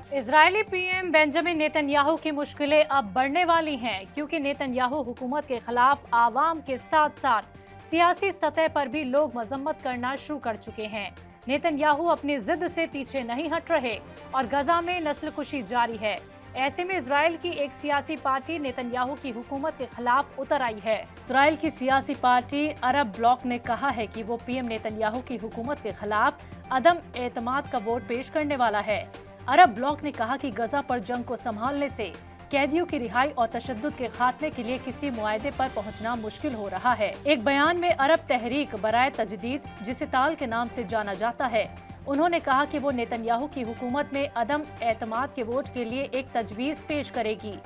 Israeli PM Benjamin Netanyahu की मुश्किलें अब बढ़ने वाली हैं क्योंकि नेतन्याहू हुकूमत के खिलाफ आवाम के साथ साथ सियासी सतह पर भी लोग मजम्मत करना शुरू कर चुके हैं। नेतन्याहू अपनी जिद से पीछे नहीं हट रहे और गजा में नस्लकुशी जारी है। ऐसे में इजराइल की एक सियासी पार्टी नेतन्याहू की हुकूमत के खिलाफ उतर आई है। इजराइल की सियासी पार्टी अरब ब्लॉक ने कहा है कि वो पीएम नेतन्याहू की हुकूमत के खिलाफ अदम एतमाद का वोट पेश करने वाला है। अरब ब्लॉक ने कहा कि गजा पर जंग को संभालने से कैदियों की रिहाई और तशद्दुद के खात्मे के लिए किसी मुआहदे पर पहुंचना मुश्किल हो रहा है। एक बयान में अरब तहरीक बराए तजदीद, जिसे ताल के नाम से जाना जाता है, उन्होंने कहा कि वो नेतन्याहू की हुकूमत में अदम एतमाद के वोट के लिए एक तजवीज पेश करेगी।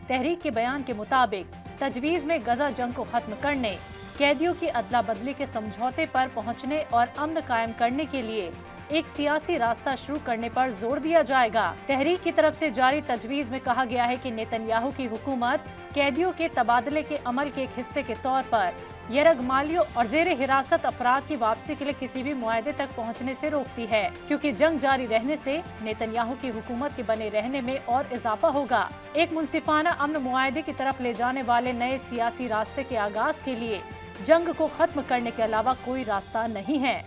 तहरीक के बयान के मुताबिक तजवीज में गजा जंग को खत्म करने, कैदियों की अदला बदली के समझौते पर पहुंचने और अमन कायम करने के लिए एक सियासी रास्ता शुरू करने पर जोर दिया जाएगा। तहरीक की तरफ से जारी तजवीज में कहा गया है कि नेतन्याहू की हुकूमत कैदियों के तबादले के अमल के एक हिस्से के तौर पर यरगमालियों और जेर हिरासत अफराद की वापसी के लिए किसी भी मुआहदे तक पहुंचने से रोकती है, क्योंकि जंग जारी रहने से नेतन्याहू की हुकूमत के बने रहने में और इजाफा होगा। एक मुनसिफाना अमन मुआहदे की तरफ ले जाने वाले नए सियासी रास्ते के आगाज के लिए जंग को खत्म करने के अलावा कोई रास्ता नहीं है।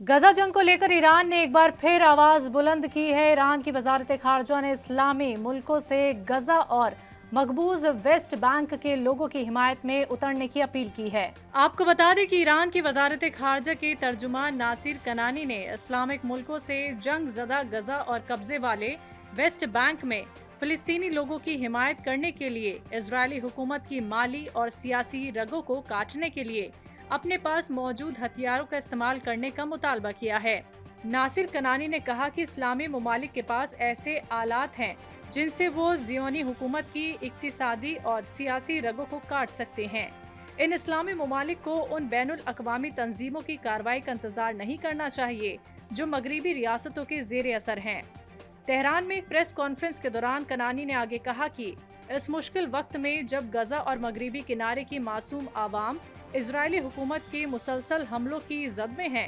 गजा जंग को लेकर ईरान ने एक बार फिर आवाज बुलंद की है। ईरान की वजारत खारजा ने इस्लामी मुल्कों से गजा और मकबूज वेस्ट बैंक के लोगों की हिमायत में उतरने की अपील की है। आपको बता दें कि ईरान की वजारत खारजा के तर्जुमान नासिर कनानी ने इस्लामिक मुल्कों से जंग ज़दा गजा और कब्जे वाले वेस्ट बैंक में फिलिस्तीनी लोगों की हिमायत करने के लिए इजरायली हुकूमत की माली और सियासी रगों को काटने के लिए अपने पास मौजूद हथियारों का इस्तेमाल करने का मुतालबा किया है। नासिर कनानी ने कहा कि इस्लामी ममालिक के पास ऐसे आलात हैं जिनसे वो ज़ियोनी हुकूमत की इक्तिसादी और सियासी रगों को काट सकते हैं। इन इस्लामी ममालिक को उन बैनुल अक़वामी तंजीमों की कार्रवाई का इंतजार नहीं करना चाहिए जो मगरिबी रियासतों के ज़ेर असर हैं। तेहरान में एक प्रेस कॉन्फ्रेंस के दौरान कनानी ने आगे कहा कि इस मुश्किल वक्त में जब गजा और मगरिबी किनारे की मासूम आवाम इजरायली हुकूमत के मुसलसल हमलों की जद में है,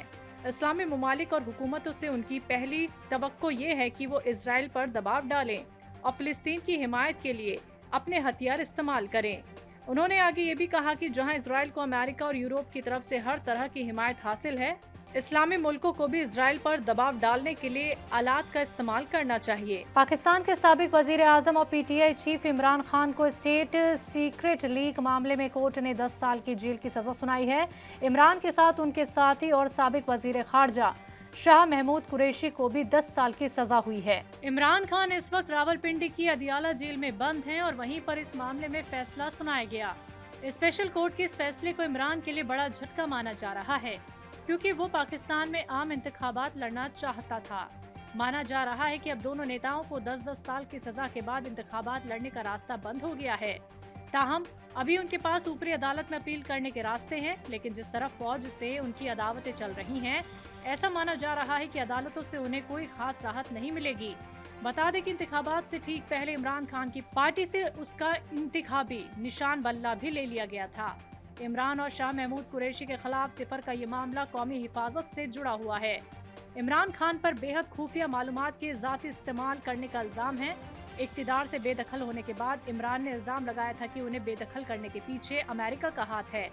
इस्लामी ममालिक और हुकूमतों से उनकी पहली तवक्को ये है कि वो इजराइल पर दबाव डालें और फिलिस्तीन की हिमायत के लिए अपने हथियार इस्तेमाल करें। उन्होंने आगे ये भी कहा कि जहां इजराइल को अमेरिका और यूरोप की तरफ से हर तरह की हिमायत हासिल है, इस्लामी मुल्कों को भी इजराइल पर दबाव डालने के लिए आलात का इस्तेमाल करना चाहिए। पाकिस्तान के साबिक वजीर आजम और पीटीआई चीफ इमरान खान को स्टेट सीक्रेट लीक मामले में कोर्ट ने 10 साल की जेल की सजा सुनाई है। इमरान के साथ उनके साथी और साबिक वजीर खारजा शाह महमूद कुरैशी को भी 10 साल की सजा हुई है। इमरान खान इस वक्त रावलपिंडी की अदियाला जेल में बंद हैं और वहीं पर इस मामले में फैसला सुनाया गया। स्पेशल कोर्ट के इस फैसले को इमरान के लिए बड़ा झटका माना जा रहा है, क्योंकि वो पाकिस्तान में आम इंतखाबात लड़ना चाहता था। माना जा रहा है कि अब दोनों नेताओं को 10-10 साल की सजा के बाद इंतखाबात लड़ने का रास्ता बंद हो गया है। ताहम अभी उनके पास ऊपरी अदालत में अपील करने के रास्ते हैं, लेकिन जिस तरफ फौज से उनकी अदावतें चल रही हैं, ऐसा माना जा रहा है कि अदालतों से उन्हें कोई खास राहत नहीं मिलेगी। बता दें कि इंतखाबात से ठीक पहले इमरान खान की पार्टी से उसका इंतखाबी निशान बल्ला भी ले लिया गया था। इमरान और शाह महमूद कुरैशी के खिलाफ सिफर का ये मामला कौमी हिफाजत से जुड़ा हुआ है। इमरान खान पर बेहद खुफिया मालूमात के ज़ाती इस्तेमाल करने का इल्ज़ाम है। इक़्तिदार से बेदखल होने के बाद इमरान ने इल्ज़ाम लगाया था कि उन्हें बेदखल करने के पीछे अमेरिका का हाथ है।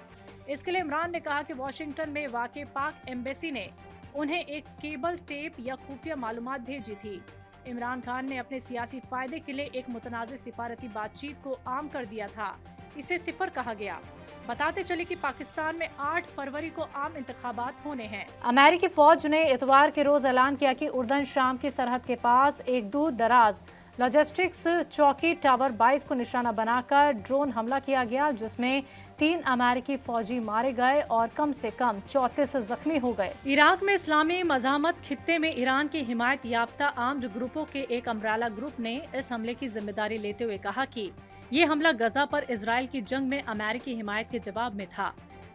इसके लिए इमरान ने कहा कि वाशिंगटन में वाक़े पाक एम्बेसी ने उन्हें एक केबल टेप या खुफिया मालूमात भेजी थी। इमरान खान ने अपने सियासी फायदे के लिए एक मुतनाज़ सिफारती बातचीत को आम कर दिया था। इसे सिफर कहा गया। बताते चले कि पाकिस्तान में 8 फरवरी को आम इंतखाबात होने हैं। अमेरिकी फौज ने इतवार के रोज ऐलान किया कि उर्दन शाम की सरहद के पास एक दूर दराज लॉजिस्टिक्स चौकी टावर 22 को निशाना बनाकर ड्रोन हमला किया गया, जिसमें 3 अमेरिकी फौजी मारे गए और कम से कम 34 जख्मी हो गए। इराक में इस्लामी मज़ामत खित्ते में ईरान की हिमायत याफ्ता आर्म्ड ग्रुपों के एक अम्ब्रेला ग्रुप ने इस हमले की जिम्मेदारी लेते हुए कहा कि ये हमला गजा पर इजराइल की जंग में अमेरिकी हिमायत के जवाब में था,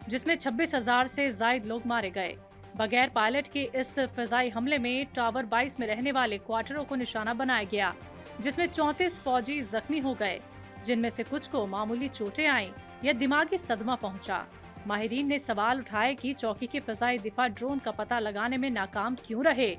जिसमें 26,000 से जायद लोग मारे गए। बगैर पायलट के इस फिजाई हमले में टावर 22 में रहने वाले क्वार्टरों को निशाना बनाया गया, जिसमें 34 फौजी जख्मी हो गए, जिनमें से कुछ को मामूली चोटें आईं या दिमागी सदमा पहुंचा। माहिरीन ने सवाल उठाए कि चौकी के फिजाई दिफा ड्रोन का पता लगाने में नाकाम क्यों रहे।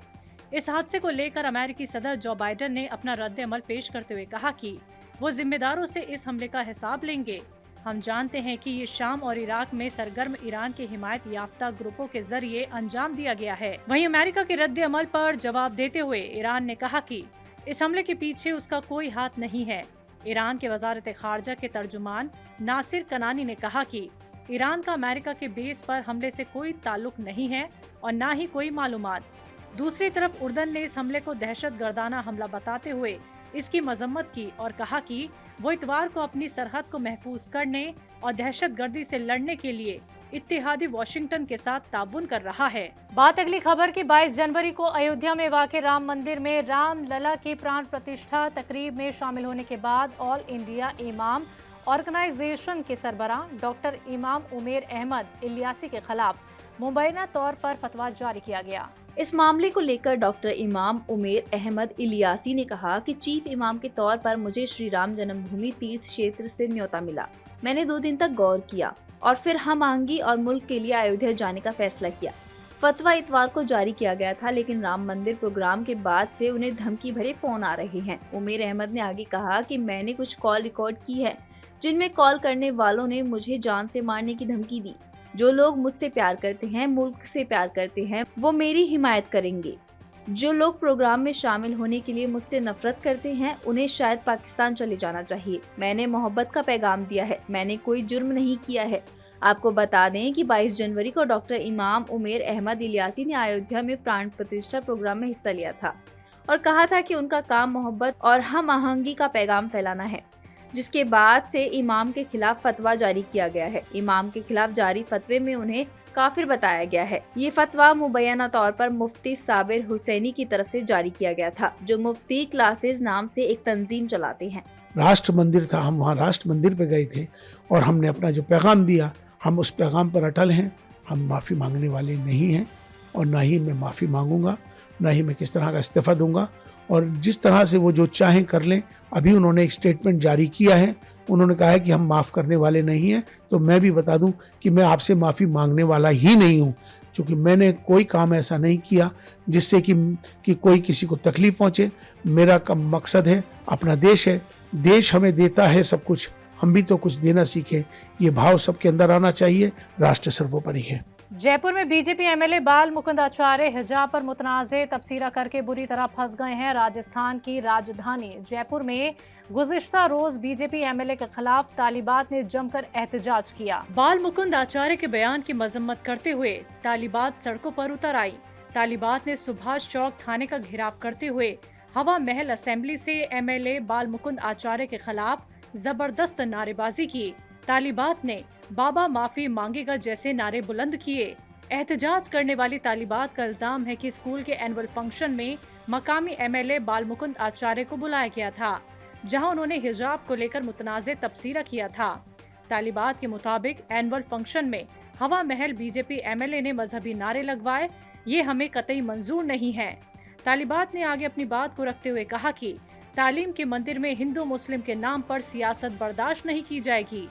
इस हादसे को लेकर अमेरिकी सदर जो बाइडेन ने अपना रद्द अमल पेश करते हुए कहा कि वो जिम्मेदारों से इस हमले का हिसाब लेंगे। हम जानते हैं कि ये शाम और इराक में सरगर्म ईरान के हिमायत याफ्ता ग्रुपों के जरिए अंजाम दिया गया है। वहीं अमेरिका के रद्द अमल पर जवाब देते हुए ईरान ने कहा कि इस हमले के पीछे उसका कोई हाथ नहीं है। ईरान के वजारत खारजा के तर्जुमान नासिर कनानी ने कहा कि ईरान का अमेरिका के बेस पर हमले से कोई ताल्लुक नहीं है और न ही कोई मालूमात। दूसरी तरफ उर्दन ने इस हमले को दहशतगर्दाना हमला बताते हुए इसकी मजम्मत की और कहा कि वो इतवार को अपनी सरहद को महफूज करने और दहशतगर्दी से लड़ने के लिए इत्तेहादी वाशिंगटन के साथ ताउन कर रहा है। बात अगली खबर की। 22 जनवरी को अयोध्या में वाक़े राम मंदिर में राम लला की प्राण प्रतिष्ठा तकरीब में शामिल होने के बाद ऑल इंडिया इमाम ऑर्गेनाइजेशन के सरबराह डॉक्टर इमाम उमेर अहमद इलियासी के खिलाफ मुबैना तौर पर फतवा जारी किया गया। इस मामले को लेकर डॉक्टर इमाम उमेर अहमद इलियासी ने कहा कि चीफ इमाम के तौर पर मुझे श्री राम जन्मभूमि तीर्थ क्षेत्र से न्योता मिला। मैंने 2 दिन तक गौर किया और फिर हम आहंगी और मुल्क के लिए अयोध्या जाने का फैसला किया। फतवा इतवार को जारी किया गया था, लेकिन राम मंदिर प्रोग्राम के बाद से उन्हें धमकी भरे फोन आ रहे हैं। उमेर अहमद ने आगे कहा कि मैंने कुछ कॉल रिकॉर्ड की है जिनमें कॉल करने वालों ने मुझे जान से मारने की धमकी दी। जो लोग मुझसे प्यार करते हैं, मुल्क से प्यार करते हैं, वो मेरी हिमायत करेंगे। जो लोग प्रोग्राम में शामिल होने के लिए मुझसे नफरत करते हैं, उन्हें शायद पाकिस्तान चले जाना चाहिए। मैंने मोहब्बत का पैगाम दिया है, मैंने कोई जुर्म नहीं किया है। आपको बता दें कि 22 जनवरी को डॉक्टर इमाम उमेर अहमद इलियासी ने अयोध्या में प्राण प्रतिष्ठा प्रोग्राम में हिस्सा लिया था और कहा था कि उनका काम मोहब्बत और हम आहंगी का पैगाम फैलाना है, जिसके बाद से इमाम के खिलाफ फतवा जारी किया गया है। इमाम के खिलाफ जारी फतवे में उन्हें काफिर बताया गया है। ये फतवा मुबैना तौर पर मुफ्ती साबिर हुसैनी की तरफ से जारी किया गया था, जो मुफ्ती क्लासेस नाम से एक तंजीम चलाते हैं। राष्ट्र मंदिर था, हम वहाँ राष्ट्र मंदिर पे गए थे और हमने अपना जो पैगाम दिया, हम उस पैगाम पर अटल हैं। हम माफ़ी मांगने वाले नहीं हैं और ना ही मैं माफ़ी मांगूंगा, ना ही मैं किस तरह का इस्तीफ़ा दूंगा। और जिस तरह से वो जो चाहें कर लें। अभी उन्होंने एक स्टेटमेंट जारी किया है, उन्होंने कहा है कि हम माफ़ करने वाले नहीं हैं। तो मैं भी बता दूं कि मैं आपसे माफ़ी मांगने वाला ही नहीं हूं, क्योंकि मैंने कोई काम ऐसा नहीं किया जिससे कि कोई किसी को तकलीफ पहुंचे। मेरा कम मकसद है, अपना देश है, देश हमें देता है सब कुछ, हम भी तो कुछ देना सीखें। ये भाव सबके अंदर आना चाहिए। राष्ट्र सर्वोपरि है। जयपुर में बीजेपी एमएलए बाल मुकुंद आचार्य हिजाब पर मुतनाज़े तबसीरा करके बुरी तरह फंस गए हैं। राजस्थान की राजधानी जयपुर में गुज़िश्ता रोज बीजेपी एमएलए के खिलाफ तालिबात ने जमकर एहतजाज किया। बाल मुकुंद आचार्य के बयान की मजम्मत करते हुए तालिबात सड़कों पर उतर आई। तालिबात ने सुभाष चौक थाने का घेराव करते हुए हवा महल असेंबली से एमएलए बाल मुकुंद आचार्य के खिलाफ जबरदस्त नारेबाजी की। तालिबात ने बाबा माफी मांगेगा जैसे नारे बुलंद किए। एहतजाज करने वाली तालिबात का इल्जाम है कि स्कूल के एनुअल फंक्शन में मकामी एमएलए बाल मुकुंद आचार्य को बुलाया गया था, जहां उन्होंने हिजाब को लेकर मुतनाज़े तबसीरा किया था। तालिबात के मुताबिक एनुअल फंक्शन में हवा महल बीजेपी एमएलए ने मजहबी नारे लगवाए, ये हमें कतई मंजूर नहीं है। तालिबात ने आगे अपनी बात को रखते हुए कहा कि तालीम के मंदिर में हिंदू मुस्लिम के नाम पर सियासत बर्दाश्त नहीं की जाएगी।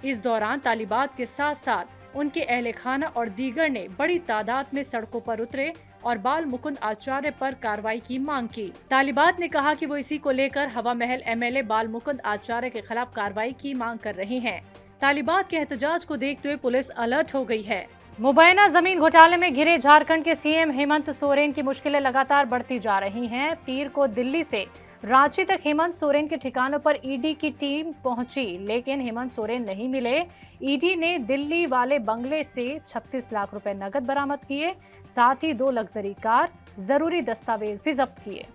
इस दौरान तालिबात के साथ साथ उनके अहले खाना और दीगर ने बड़ी तादाद में सड़कों पर उतरे और बाल मुकुंद आचार्य पर कार्रवाई की मांग की। तालिबात ने कहा कि वो इसी को लेकर हवा महल एमएलए बाल मुकुंद आचार्य के खिलाफ कार्रवाई की मांग कर रहे हैं। तालिबात के एहतजाज को देखते हुए पुलिस अलर्ट हो गई है। मुबैना जमीन घोटाले में घिरे झारखंड के सीएम हेमंत सोरेन की मुश्किलें लगातार बढ़ती जा रही हैं। पीर को दिल्ली से रांची तक हेमंत सोरेन के ठिकानों पर ईडी की टीम पहुंची, लेकिन हेमंत सोरेन नहीं मिले। ईडी ने दिल्ली वाले बंगले से 36 लाख रुपए नकद बरामद किए, साथ ही 2 लग्जरी कार, जरूरी दस्तावेज भी जब्त किए।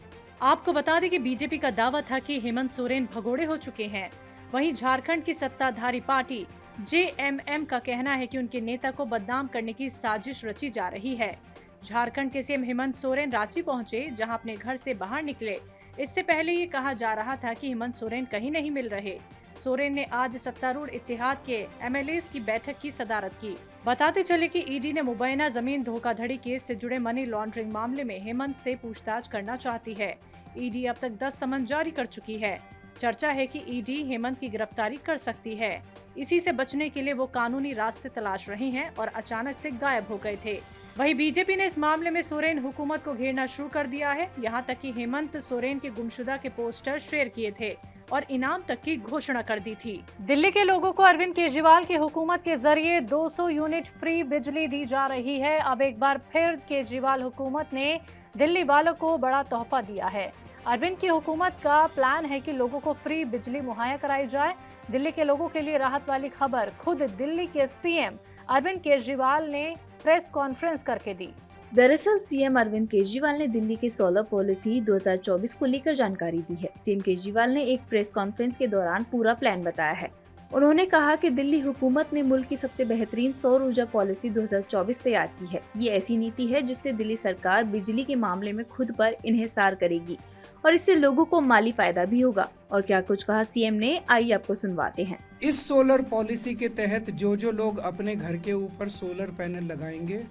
आपको बता दें कि बीजेपी का दावा था कि हेमंत सोरेन भगोड़े हो चुके हैं। वहीं झारखंड की सत्ताधारी पार्टी जेएमएम का कहना है कि उनके नेता को बदनाम करने की साजिश रची जा रही है। झारखंड के सीएम हेमंत सोरेन रांची पहुंचे, जहां अपने घर से बाहर निकले। इससे पहले ये कहा जा रहा था कि हेमंत सोरेन कहीं नहीं मिल रहे। सोरेन ने आज सत्तारूढ़ इत्तेहाद के एमएलएस की बैठक की सदारत की। बताते चले कि ईडी ने मुबैना जमीन धोखाधड़ी केस से जुड़े मनी लॉन्ड्रिंग मामले में हेमंत से पूछताछ करना चाहती है। ईडी अब तक 10 समन जारी कर चुकी है। चर्चा है कि ईडी हेमंत की गिरफ्तारी कर सकती है। इसी से बचने के लिए वो कानूनी रास्ते तलाश रहे हैं और अचानक से गायब हो गए थे। वहीं बीजेपी ने इस मामले में सोरेन हुकूमत को घेरना शुरू कर दिया है। यहां तक कि हेमंत सोरेन के गुमशुदा के पोस्टर शेयर किए थे और इनाम तक की घोषणा कर दी थी। दिल्ली के लोगों को अरविंद केजरीवाल की हुकूमत के जरिए 200 यूनिट फ्री बिजली दी जा रही है। अब एक बार फिर केजरीवाल हुकूमत ने दिल्ली वालों को बड़ा तोहफा दिया है। अरविंद की हुकूमत का प्लान है कि लोगों को फ्री बिजली मुहैया कराई जाए। दिल्ली के लोगों के लिए राहत वाली खबर खुद दिल्ली के सीएम अरविंद केजरीवाल ने प्रेस कॉन्फ्रेंस करके दी। दरअसल सीएम अरविंद केजरीवाल ने दिल्ली की सोलर पॉलिसी 2024 को लेकर जानकारी दी है। सीएम केजरीवाल ने एक प्रेस कॉन्फ्रेंस के दौरान पूरा प्लान बताया है। उन्होंने कहा कि दिल्ली हुकूमत ने मुल्क की सबसे बेहतरीन सौर ऊर्जा पॉलिसी 2024 तैयार की है। ये ऐसी नीति है जिससे दिल्ली सरकार बिजली के मामले में खुद पर इन्हिसार करेगी और इससे लोगों को माली फायदा भी होगा। और क्या कुछ कहा सीएम ने, आइए आपको सुनवाते हैं। इस सोलर पॉलिसी के तहत जो लोग अपने घर के ऊपर सोलर पैनल लगाएंगे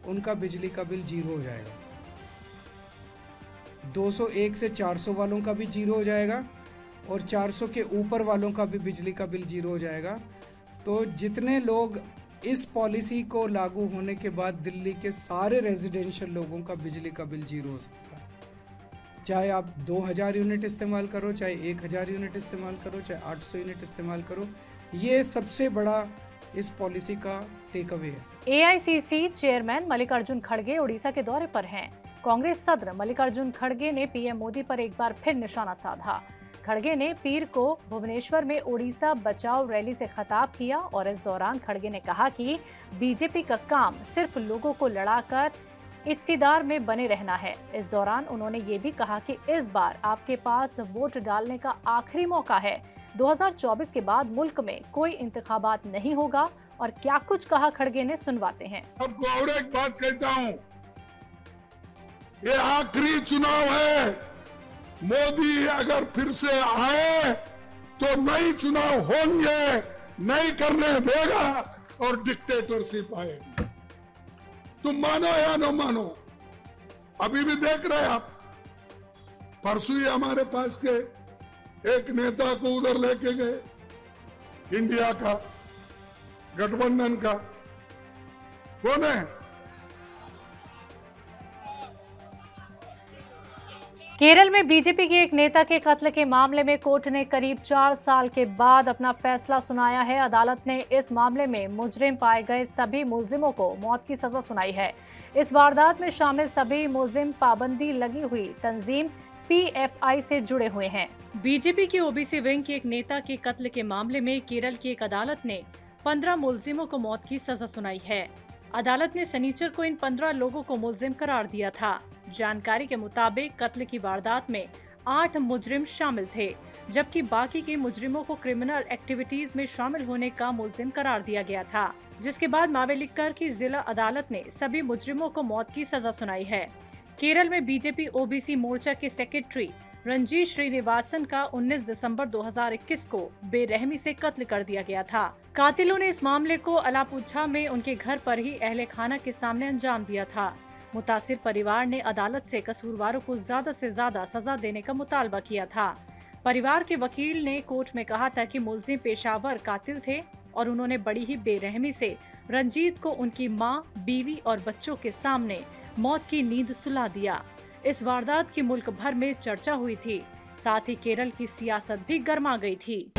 उनका बिजली का बिल जीरो हो जाएगा। 201 से 400 वालों का भी जीरो हो जाएगा और 400 के ऊपर वालों का भी बिजली का बिल जीरो हो जाएगा। तो जितने लोग इस पॉलिसी को लागू होने के बाद दिल्ली के सारे रेजिडेंशियल लोगों का बिजली का बिल जीरो हो सकता है। चाहे आप 2000 यूनिट इस्तेमाल करो, चाहे 1000 यूनिट इस्तेमाल करो, चाहे 800 यूनिट इस्तेमाल करो, ये सबसे बड़ा इस पॉलिसी का टेक अवे है। एआईसीसी चेयरमैन मल्लिकार्जुन खड़गे उड़ीसा के दौरे पर हैं। कांग्रेस सदर मल्लिकार्जुन खड़गे ने पीएम मोदी पर एक बार फिर निशाना साधा। खड़गे ने पीर को भुवनेश्वर में ओडिशा बचाओ रैली से खिताब किया और इस दौरान खड़गे ने कहा कि बीजेपी का काम सिर्फ लोगों को लड़ाकर इक्तिदार में बने रहना है। इस दौरान उन्होंने ये भी कहा कि इस बार आपके पास वोट डालने का आखिरी मौका है। 2024 के बाद मुल्क में कोई इंतखाबात नहीं होगा। और क्या कुछ कहा खड़गे ने, सुनवाते हैं। आपको और एक बात कहता हूं, ये आखिरी चुनाव है। मोदी अगर फिर से आए तो नई चुनाव होंगे, नहीं करने देगा और डिक्टेटरशिप आएगी। तुम मानो या न मानो, अभी भी देख रहे आप, परसों ही हमारे पास के एक नेता को उधर लेके गए, इंडिया का गठबंधन का कौन है? केरल में बीजेपी के एक नेता के कत्ल के मामले में कोर्ट ने करीब 4 साल के बाद अपना फैसला सुनाया है। अदालत ने इस मामले में मुजरिम पाए गए सभी मुलजिमों को मौत की सजा सुनाई है। इस वारदात में शामिल सभी मुलजिम पाबंदी लगी हुई तंजीम पीएफआई से जुड़े हुए हैं। बीजेपी के ओबीसी विंग के एक नेता के कत्ल के मामले में केरल की एक अदालत ने 15 मुलजिमों को मौत की सजा सुनाई है। अदालत ने शनिचर को इन 15 लोगों को मुलजिम करार दिया था। जानकारी के मुताबिक कत्ल की वारदात में 8 मुजरिम शामिल थे, जबकि बाकी के मुजरिमों को क्रिमिनल एक्टिविटीज में शामिल होने का मुलजिम करार दिया गया था, जिसके बाद मावेलिक्कर की जिला अदालत ने सभी मुजरिमों को मौत की सजा सुनाई है। केरल में बीजेपी ओबीसी मोर्चा के सेक्रेटरी रंजीत श्रीनिवासन का 19 दिसंबर 2021 को बेरहमी से कत्ल कर दिया गया था। कातिलों ने इस मामले को अलापुझा में उनके घर पर ही अहले खाना के सामने अंजाम दिया था। मुतासिर परिवार ने अदालत से कसूरवारों को ज्यादा से ज्यादा सजा देने का मुतालबा किया था। परिवार के वकील ने कोर्ट में कहा था कि मुलजिम पेशावर कातिल थे और उन्होंने बड़ी ही बेरहमी से रंजीत को उनकी मां, बीवी और बच्चों के सामने मौत की नींद सुला दिया। इस वारदात की मुल्क भर में चर्चा हुई थी। साथ ही केरल की सियासत भी गर्मा गई थी।